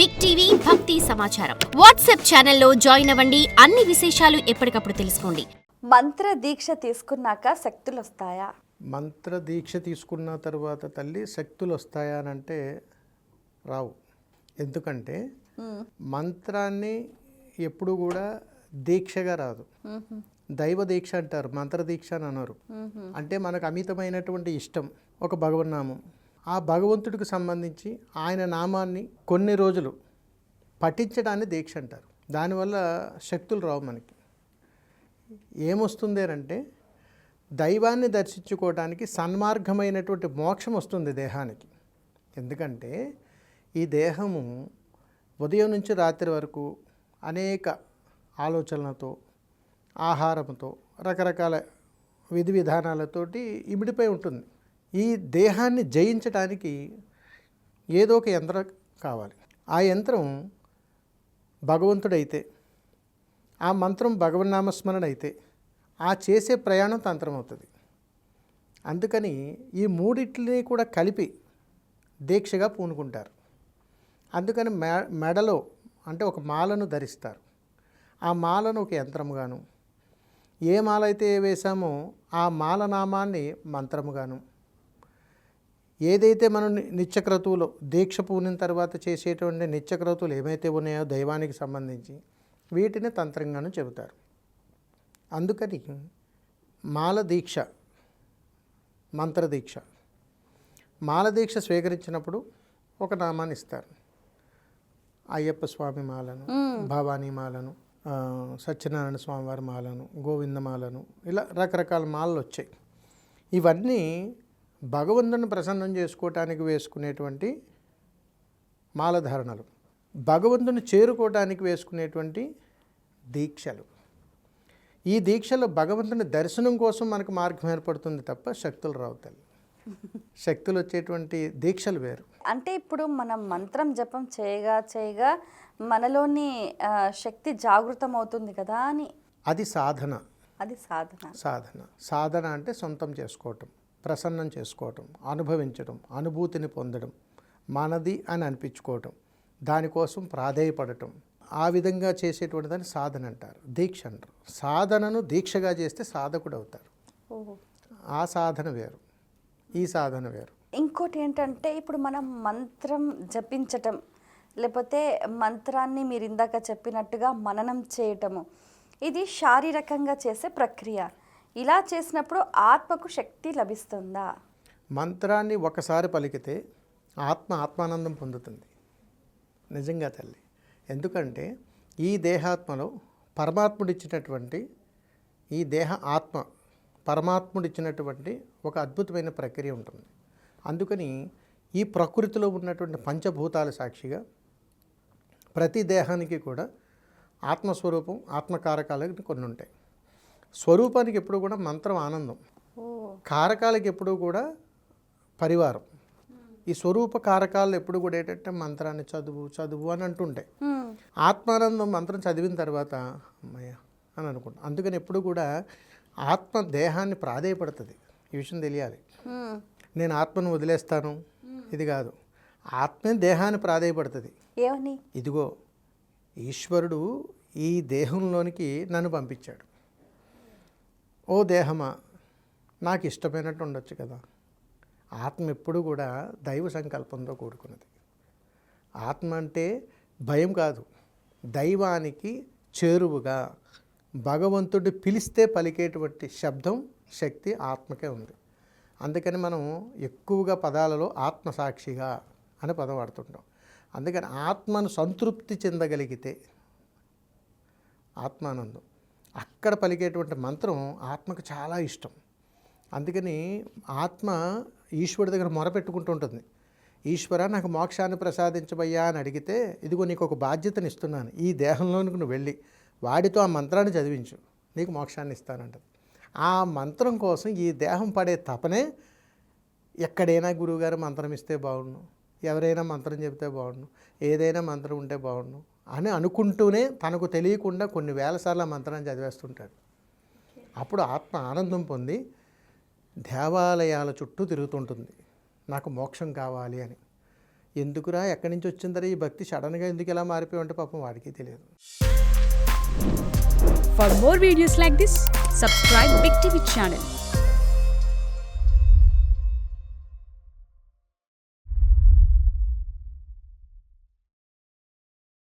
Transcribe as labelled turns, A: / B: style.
A: Big TV భక్తి సమాచారం WhatsApp ఛానల్లో జాయిన్ అవ్వండి. అన్ని విశేషాలు ఎప్పటికప్పుడు తెలుసుకోండి.
B: మంత్ర దీక్ష తీసుకున్నాక శక్తులు వస్తాయా?
C: మంత్ర దీక్ష తీసుకున్న తర్వాత తల్లి శక్తులు వస్తాయా అని అంటే రావు. ఎందుకంటే మంత్రాన్ని ఎప్పుడు కూడా దీక్షగా రాదు. దైవ దీక్ష అంటారు, మంత్ర దీక్ష అని అన్నారు. అంటే మనకు అమితమైనటువంటి ఇష్టం ఒక భగవన్నామం, ఆ భగవంతుడికి సంబంధించి ఆయన నామాన్ని కొన్ని రోజులు పఠించడాన్ని దీక్ష అంటారు. దానివల్ల శక్తులు రావు. మనకి ఏమొస్తుంది అంటే దైవాన్ని దర్శించుకోవడానికి సన్మార్గమైనటువంటి మోక్షం వస్తుంది దేహానికి. ఎందుకంటే ఈ దేహము ఉదయం నుంచి రాత్రి వరకు అనేక ఆలోచనలతో, ఆహారంతో, రకరకాల విధి విధానాలతోటి ఇమిడిపోయి ఉంటుంది. ఈ దేహాన్ని జయించడానికి ఏదో ఒక యంత్రం కావాలి. ఆ యంత్రం భగవంతుడైతే, ఆ మంత్రం భగవన్నామస్మరణ అయితే, ఆ చేసే ప్రయాణం తంత్రం అవుతుంది. అందుకని ఈ మూడిటిని కూడా కలిపి దీక్షగా పూనుకుంటారు. అందుకని మెడలో అంటే ఒక మాలను ధరిస్తారు. ఆ మాలను ఒక యంత్రముగాను, ఏ మాల అయితే వేశామో ఆ మాల నామాన్ని మంత్రముగాను, ఏదైతే మనం నిత్యక్రతువులో దీక్ష పూనిన తర్వాత చేసేటువంటి నిత్యక్రతువులు ఏమైతే ఉన్నాయో దైవానికి సంబంధించి వీటిని తంత్రంగాను చెబుతారు. అందుకని మాల దీక్ష, మంత్రదీక్ష, మాల దీక్ష స్వీకరించినప్పుడు ఒక నామాన్ని ఇస్తారు. అయ్యప్ప స్వామి మాలను, భవానీ మాలను, సత్యనారాయణ స్వామివారి మాలను, గోవింద మాలను, ఇలా రకరకాల మాలలు వచ్చాయి. ఇవన్నీ భగవంతుని ప్రసన్నం చేసుకోవటానికి వేసుకునేటువంటి మాలధారణలు, భగవంతుని చేరుకోవటానికి వేసుకునేటువంటి దీక్షలు. ఈ దీక్షలో భగవంతుని దర్శనం కోసం మనకు మార్గం ఏర్పడుతుంది తప్ప శక్తులు రావు తల్లి. శక్తులు వచ్చేటువంటి దీక్షలు వేరు.
B: అంటే ఇప్పుడు మనం మంత్రం జపం చేయగా మనలోని శక్తి జాగృతం అవుతుంది కదా అని.
C: అది సాధన.
B: అది సాధన.
C: సాధన సాధన అంటే సొంతం చేసుకోవటం, ప్రసన్నం చేసుకోవటం, అనుభవించడం, అనుభూతిని పొందడం, మనది అని అనిపించుకోవటం, దానికోసం ప్రాధేయపడటం, ఆ విధంగా చేసేటువంటి దాన్ని సాధన అంటారు, దీక్ష అంటారు. సాధనను దీక్షగా చేస్తే సాధకుడు అవుతారు. ఆ సాధన వేరు, ఈ సాధన వేరు.
B: ఇంకోటి ఏంటంటే ఇప్పుడు మనం మంత్రం జపించటం, లేకపోతే మంత్రాన్ని మీరు ఇందాక చెప్పినట్టుగా మననం చేయటము, ఇది శారీరకంగా చేసే ప్రక్రియ. ఇలా చేసినప్పుడు ఆత్మకు శక్తి లభిస్తుందా?
C: మంత్రాన్ని ఒకసారి పలికితే ఆత్మానందం పొందుతుంది నిజంగా తల్లి. ఎందుకంటే ఈ దేహాత్మలో పరమాత్ముడిచ్చినటువంటి, ఈ దేహ ఆత్మ పరమాత్ముడిచ్చినటువంటి ఒక అద్భుతమైన ప్రక్రియ ఉంటుంది. అందుకని ఈ ప్రకృతిలో ఉన్నటువంటి పంచభూతాల సాక్షిగా ప్రతి దేహానికి కూడా ఆత్మస్వరూపం, ఆత్మకారకాలు కొన్ని ఉంటాయి. స్వరూపానికి ఎప్పుడు కూడా మంత్రం ఆనందం, కారకాలకి ఎప్పుడు కూడా పరివారం. ఈ స్వరూప కారకాలు ఎప్పుడు కూడా ఏంటంటే మంత్రాన్ని చదువు అని అంటుంటాయి. ఆత్మానందం మంత్రం చదివిన తర్వాత అమ్మయ్య అని అనుకుంటాం. అందుకని ఎప్పుడు కూడా ఆత్మ దేహాన్ని ప్రాధేయపడుతుంది. ఈ విషయం తెలియాలి. నేను ఆత్మను వదిలేస్తాను ఇది కాదు, ఆత్మే దేహాన్ని ప్రాధేయపడుతుంది.
B: ఏమని? ఇదిగో
C: ఈశ్వరుడు ఈ దేహంలోనికి నన్ను పంపించాడు. ఓ దేహమా, నాకు ఇష్టమైనట్టు ఉండొచ్చు కదా. ఆత్మ ఎప్పుడు కూడా దైవ సంకల్పంతో కూడుకున్నది. ఆత్మ అంటే భయం కాదు, దైవానికి చేరువుగా భగవంతుడు పిలిస్తే పలికేటువంటి శబ్దం, శక్తి ఆత్మకే ఉంది. అందుకని మనం ఎక్కువగా పదాలలో ఆత్మసాక్షిగా అనే పదం వాడుతుంటాం. అందుకని ఆత్మను సంతృప్తి చెందగలిగితే ఆత్మానందం, అక్కడ పలికేటువంటి మంత్రం ఆత్మకు చాలా ఇష్టం. అందుకని ఆత్మ ఈశ్వరుడి దగ్గర మొరపెట్టుకుంటూ ఉంటుంది. ఈశ్వర, నాకు మోక్షాన్ని ప్రసాదించబయ్యా అని అడిగితే, ఇదిగో నీకు ఒక బాధ్యతను ఇస్తున్నాను, ఈ దేహంలోనికి నువ్వు వెళ్ళి వాడితో ఆ మంత్రాన్ని చదివించు, నీకు మోక్షాన్ని ఇస్తానంటది. ఆ మంత్రం కోసం ఈ దేహం పడే తపనే, ఎక్కడైనా గురువుగారు మంత్రం ఇస్తే బాగుండు, ఎవరైనా మంత్రం చెబితే బాగుండు, ఏదైనా మంత్రం ఉంటే బాగుండు అని అనుకుంటూనే తనకు తెలియకుండా కొన్ని వేల సార్లు ఆ మంత్రాన్ని చదివేస్తుంటాడు. అప్పుడు ఆత్మ ఆనందం పొంది దేవాలయాల చుట్టూ తిరుగుతుంటుంది, నాకు మోక్షం కావాలి అని. ఎందుకురా ఎక్కడి నుంచి వచ్చిందరా ఈ భక్తి సడన్గా ఎందుకు ఇలా మారిపోయి ఉంటే పాపం వాడికి తెలియదు.
D: For more videos like this, subscribe Big TV channel.